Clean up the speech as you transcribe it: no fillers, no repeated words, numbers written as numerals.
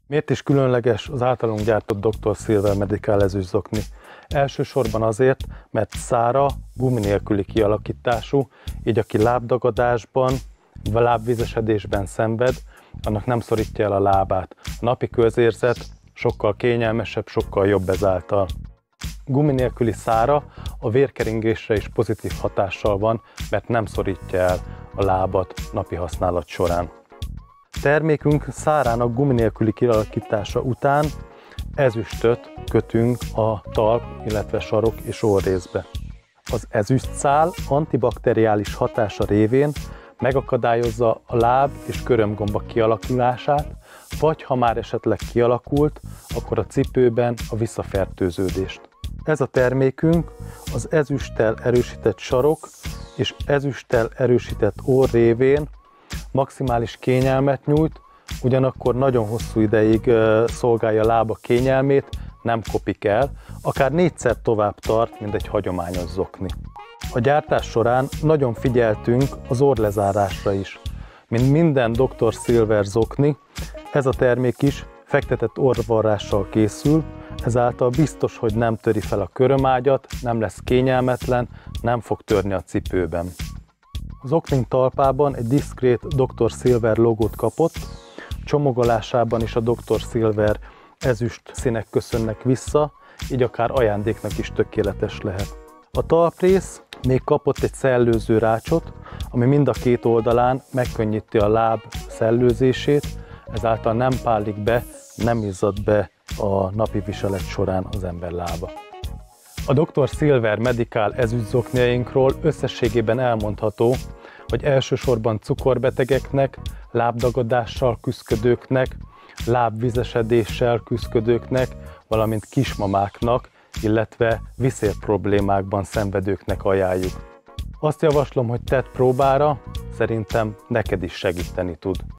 Miért is különleges az általunk gyártott Dr. Silver Medical ezüstzokni? Elsősorban azért, mert szára, gumi nélküli kialakítású, így aki lábdagadásban, vagy lábvízesedésben szenved, annak nem szorítja el a lábát. A napi közérzet sokkal kényelmesebb, sokkal jobb ezáltal. Gumi nélküli szára a vérkeringésre is pozitív hatással van, mert nem szorítja el a lábat napi használat során. Termékünk szárának gumi nélküli kialakítása után ezüstöt kötünk a talp, illetve sarok és orrrészbe. Az ezüstszál antibakteriális hatása révén megakadályozza a láb és körömgomba kialakulását, vagy ha már esetleg kialakult, akkor a cipőben a visszafertőződést. Ez a termékünk az ezüsttel erősített sarok és ezüsttel erősített orr révén maximális kényelmet nyújt, ugyanakkor nagyon hosszú ideig szolgálja a lába kényelmét, nem kopik el, akár 4-szer tovább tart, mint egy hagyományos zokni. A gyártás során nagyon figyeltünk az orrlezárásra is. Mint minden Dr. Silver zokni, ez a termék is fektetett orrvarrással készül, ezáltal biztos, hogy nem töri fel a körömágyat, nem lesz kényelmetlen, nem fog törni a cipőben. Az oknink talpában egy diszkrét Dr. Silver logót kapott, csomagolásában is a Dr. Silver ezüst színek köszönnek vissza, így akár ajándéknak is tökéletes lehet. A talprész még kapott egy szellőző rácsot, ami mind a két oldalán megkönnyíti a láb szellőzését, ezáltal nem pálik be, nem izzad be a napi viselet során az ember lába. A Dr. Silver Medical ezüstzokniainkról összességében elmondható, hogy elsősorban cukorbetegeknek, lábdagadással küszködőknek, lábvizesedéssel küszködőknek, valamint kismamáknak, illetve viszér problémákban szenvedőknek ajánljuk. Azt javaslom, hogy tedd próbára, szerintem neked is segíteni tud.